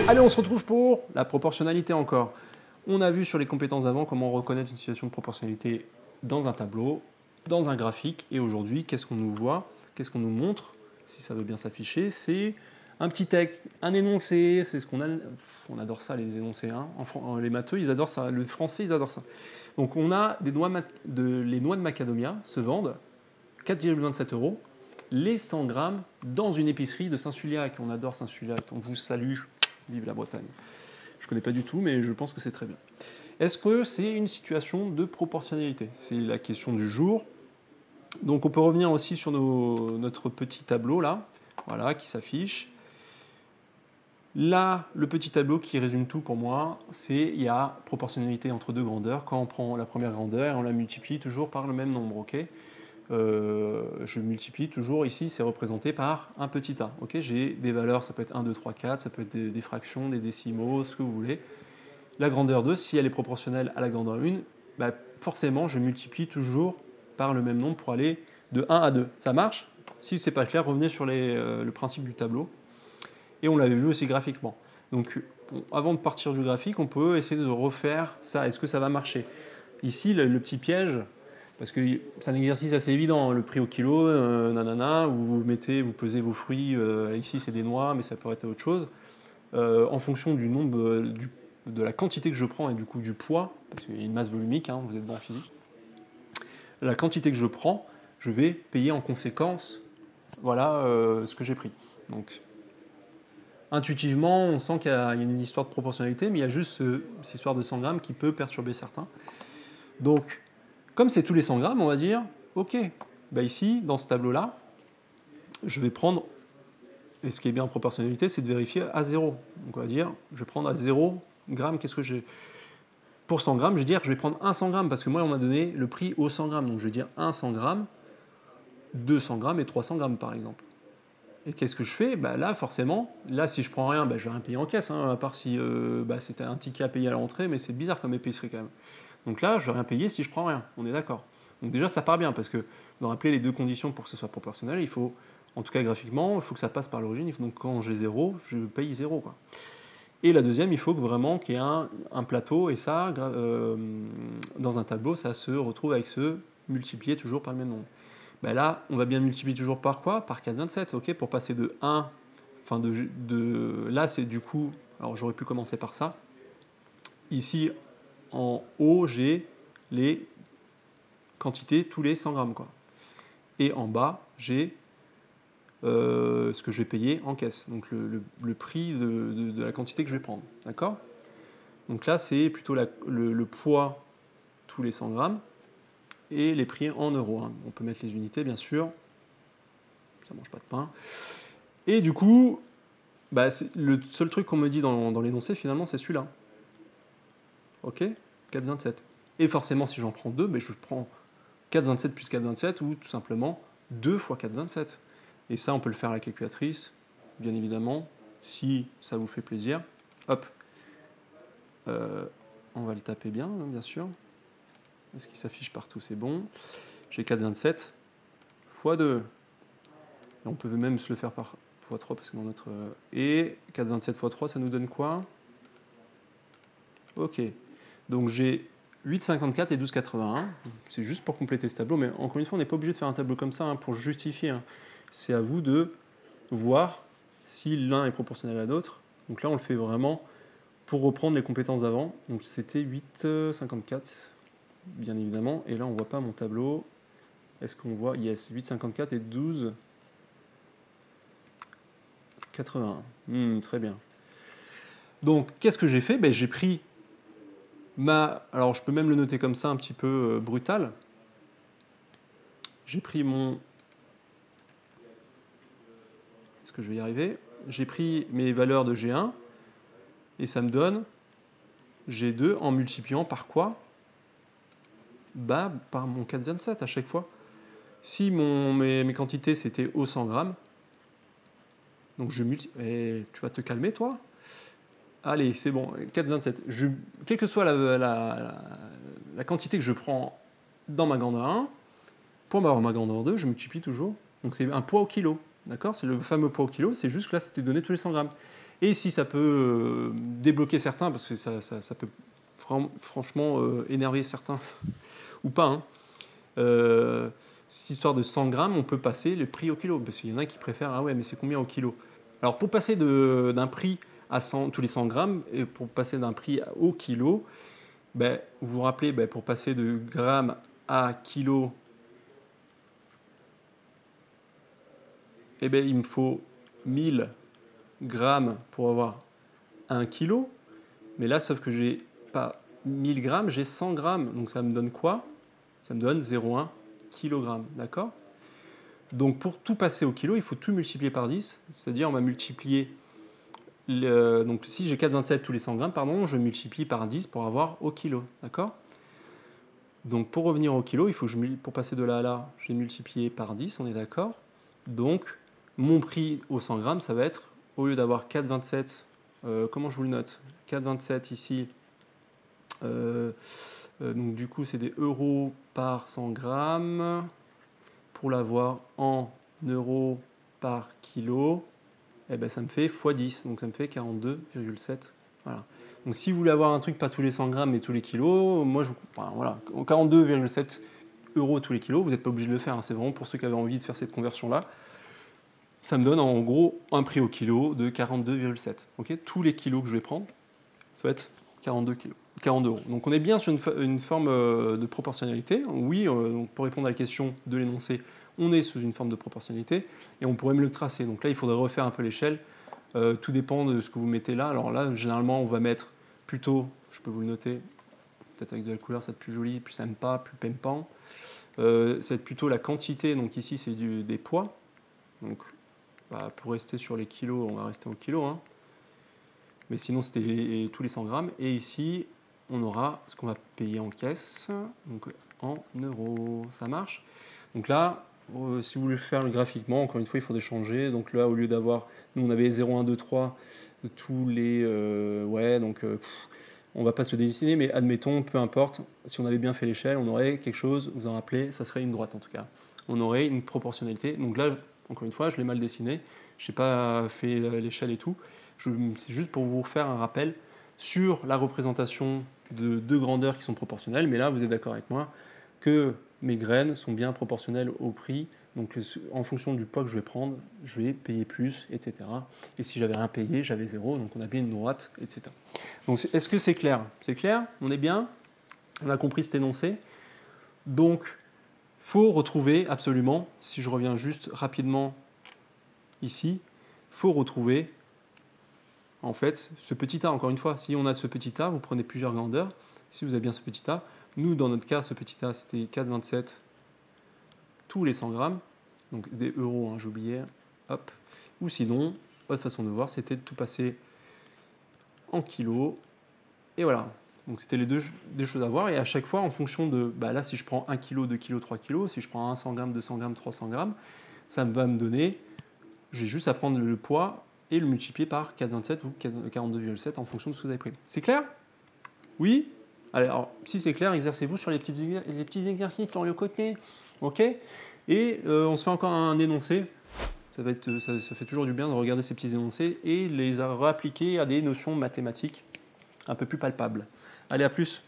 Allez, on se retrouve pour la proportionnalité encore. On a vu sur les compétences d'avant comment reconnaître une situation de proportionnalité dans un tableau, dans un graphique. Et aujourd'hui, qu'est-ce qu'on nous voit? Qu'est-ce qu'on nous montre? Si ça veut bien s'afficher, c'est un petit texte, un énoncé. C'est ce qu'on a. On adore ça, les énoncés. Hein. Les matheux, ils adorent ça. Le français, ils adorent ça. Donc, on a les noix de macadamia se vendent 4,27 €. Les 100 grammes dans une épicerie de Saint-Suliac. On adore Saint-Suliac. On vous salue. Vive la Bretagne. Je ne connais pas du tout, mais je pense que c'est très bien. Est-ce que c'est une situation de proportionnalité? C'est la question du jour. Donc on peut revenir aussi sur notre petit tableau là, voilà, qui s'affiche. Là, le petit tableau qui résume tout pour moi, c'est il y a proportionnalité entre deux grandeurs. Quand on prend la première grandeur, on la multiplie toujours par le même nombre, ok? Je multiplie toujours, ici c'est représenté par un petit a. Okay, j'ai des valeurs, ça peut être 1, 2, 3, 4, ça peut être des fractions, des décimaux, ce que vous voulez. La grandeur 2, si elle est proportionnelle à la grandeur 1, bah forcément je multiplie toujours par le même nombre pour aller de 1 à 2. Ça marche? Si ce n'est pas clair, revenez sur le principe du tableau. Et on l'avait vu aussi graphiquement. Donc avant de partir du graphique, on peut essayer de refaire ça. Est-ce que ça va marcher? Ici, le petit piège, parce que c'est un exercice assez évident, hein, le prix au kilo, nanana, où vous pesez vos fruits, ici c'est des noix, mais ça peut être autre chose, en fonction du nombre, de la quantité que je prends et du coup du poids, parce qu'il y a une masse volumique, hein, vous êtes bon en physique, la quantité que je prends, je vais payer en conséquence, voilà ce que j'ai pris. Donc, intuitivement, on sent qu'il y a une histoire de proportionnalité, mais il y a juste cette histoire de 100 grammes qui peut perturber certains. Donc, comme c'est tous les 100 grammes, on va dire, ok, bah ici, dans ce tableau-là, je vais prendre, et ce qui est bien en proportionnalité, c'est de vérifier à 0. Donc on va dire, je vais prendre à 0 grammes, qu'est-ce que j'ai? Pour 100 grammes, je vais dire que je vais prendre un 100 grammes, parce que moi, on m'a donné le prix au 100 grammes. Donc je vais dire un 100 grammes, 200 grammes et 300 grammes, par exemple. Et qu'est-ce que je fais? Bah là, forcément, là, si je prends rien, bah, je vais rien payer en caisse, hein, à part si c'était un ticket à payer à l'entrée, mais c'est bizarre comme épicerie quand même. Donc là, je ne vais rien payer si je prends rien, on est d'accord. Donc déjà, ça part bien, parce que vous rappeler les deux conditions pour que ce soit proportionnel, il faut, en tout cas graphiquement, il faut que ça passe par l'origine, donc quand j'ai 0, je paye 0, quoi. Et la deuxième, il faut que vraiment qu'il y ait un plateau, et ça, dans un tableau, ça se retrouve avec ce multiplié toujours par le même nombre. Ben là, on va bien multiplier toujours par quoi? Par 4,27, ok, pour passer de 1, enfin là, c'est du coup, alors j'aurais pu commencer par ça. Ici, en haut, j'ai les quantités tous les 100 grammes, quoi. Et en bas, j'ai ce que je vais payer en caisse, donc le prix de la quantité que je vais prendre, d'accord? Donc là, c'est plutôt le poids tous les 100 grammes et les prix en euros. Hein. On peut mettre les unités, bien sûr. Ça mange pas de pain. Et du coup, bah, le seul truc qu'on me dit dans l'énoncé, finalement, c'est celui-là. Ok? 4,27. Et forcément, si j'en prends 2, ben je prends 4,27 plus 4,27 ou tout simplement 2 fois 4,27. Et ça, on peut le faire à la calculatrice, bien évidemment, si ça vous fait plaisir. Hop. On va le taper bien, hein, bien sûr. Est-ce qu'il s'affiche partout? C'est bon. J'ai 4,27 fois 2. Et on peut même se le faire par fois 3 parce que dans notre... Et 4,27 fois 3, ça nous donne quoi? Ok. Donc j'ai 8,54 et 12,81. C'est juste pour compléter ce tableau, mais encore une fois, on n'est pas obligé de faire un tableau comme ça hein, pour justifier. Hein. C'est à vous de voir si l'un est proportionnel à l'autre. Donc là, on le fait vraiment pour reprendre les compétences d'avant. Donc c'était 8,54, bien évidemment. Et là, on ne voit pas mon tableau. Est-ce qu'on voit? Yes, 8,54 et 12,81. Très bien. Donc, qu'est-ce que j'ai fait? Ben, j'ai pris alors je peux même le noter comme ça, un petit peu brutal. J'ai pris mon... Est-ce que je vais y arriver? J'ai pris mes valeurs de G1 et ça me donne G2 en multipliant par quoi? Bah, par mon 4,27 à chaque fois. Si mes quantités c'était au 100 grammes, donc je multiplie... tu vas te calmer toi? Allez, c'est bon, 4,27. Quelle que soit la quantité que je prends dans ma grandeur 1, pour avoir ma grandeur 2, je multiplie toujours. Donc c'est un poids au kilo, d'accord? C'est le fameux poids au kilo, c'est juste que là, c'était donné tous les 100 grammes. Et si ça peut débloquer certains, parce que ça peut franchement énerver certains, ou pas, hein, cette histoire de 100 grammes, on peut passer le prix au kilo, parce qu'il y en a qui préfèrent, ah ouais, mais c'est combien au kilo? Alors pour passer d'un prix à 100, tous les 100 grammes, et pour passer d'un prix au kilo, ben, vous vous rappelez, ben, pour passer de grammes à kilo, eh ben, il me faut 1000 grammes pour avoir 1 kilo. Mais là, sauf que j'ai pas 1000 grammes, j'ai 100 grammes. Donc ça me donne quoi? Ça me donne 0,1 kg. D'accord? Donc pour tout passer au kilo, il faut tout multiplier par 10. C'est-à-dire on va multiplier... donc si j'ai 4,27 tous les 100 grammes, pardon, je multiplie par 10 pour avoir au kilo. D'accord? Donc pour revenir au kilo, il faut que pour passer de là à là, j'ai multiplié par 10, on est d'accord? Donc mon prix au 100 grammes, ça va être, au lieu d'avoir 4,27, comment je vous le note? 4,27 ici, donc du coup c'est des euros par 100 grammes. Pour l'avoir en euros par kilo, eh ben, ça me fait x 10, donc ça me fait 42,7. Voilà. Donc si vous voulez avoir un truc pas tous les 100 grammes mais tous les kilos, moi je vous... Enfin, voilà, 42,7 euros tous les kilos, vous n'êtes pas obligé de le faire, hein, c'est vraiment pour ceux qui avaient envie de faire cette conversion-là. Ça me donne en gros un prix au kilo de 42,7. Okay, tous les kilos que je vais prendre, ça va être 42 euros. Donc on est bien sur une forme de proportionnalité. Oui, donc pour répondre à la question de l'énoncé, on est sous une forme de proportionnalité et on pourrait me le tracer. Donc là, il faudrait refaire un peu l'échelle. Tout dépend de ce que vous mettez là. Alors là, généralement, on va mettre plutôt, je peux vous le noter, peut-être avec de la couleur, ça va être plus joli, plus sympa, plus pimpant. Ça va être plutôt la quantité. Donc ici, c'est des poids. Donc bah, pour rester sur les kilos, on va rester en kilos, hein. Mais sinon, c'était tous les 100 grammes. Et ici, on aura ce qu'on va payer en caisse, donc en euros. Ça marche? Donc là, si vous voulez faire graphiquement, encore une fois, il faudrait changer. Donc là, au lieu d'avoir, nous, on avait 0, 1, 2, 3, tous les... ouais, donc on ne va pas se dessiner, mais admettons, peu importe, si on avait bien fait l'échelle, on aurait quelque chose, vous en rappelez, ça serait une droite en tout cas. On aurait une proportionnalité. Donc là, encore une fois, je l'ai mal dessiné. Je n'ai pas fait l'échelle et tout. C'est juste pour vous faire un rappel sur la représentation de deux grandeurs qui sont proportionnelles. Mais là, vous êtes d'accord avec moi que mes graines sont bien proportionnelles au prix. Donc en fonction du poids que je vais prendre, je vais payer plus, etc. Et si j'avais rien payé, j'avais 0. Donc on a bien une droite, etc. Donc est-ce que c'est clair? C'est clair? On est bien? On a compris cet énoncé? Donc, il faut retrouver absolument, si je reviens juste rapidement ici, il faut retrouver en fait ce petit a. Encore une fois, si on a ce petit a, vous prenez plusieurs grandeurs. Si vous avez bien ce petit a, nous dans notre cas, ce petit a c'était 4,27 tous les 100 grammes, donc des euros, hein, j'oubliais, hop. Ou sinon, autre façon de voir, c'était de tout passer en kilos, et voilà. Donc c'était les deux choses à voir, et à chaque fois, en fonction de, bah là, si je prends 1 kg, 2 kg, 3 kg, si je prends 100 grammes, 200 grammes, 300 grammes, ça va me donner, j'ai juste à prendre le poids et le multiplier par 4,27 ou 42,7 en fonction de ce que vous avez pris. C'est clair? Oui? Allez, alors, si c'est clair, exercez-vous sur les petits exercices sur le côté, ok? Et on se fait encore un énoncé. Ça fait toujours du bien de regarder ces petits énoncés et les réappliquer à des notions mathématiques un peu plus palpables. Allez, à plus!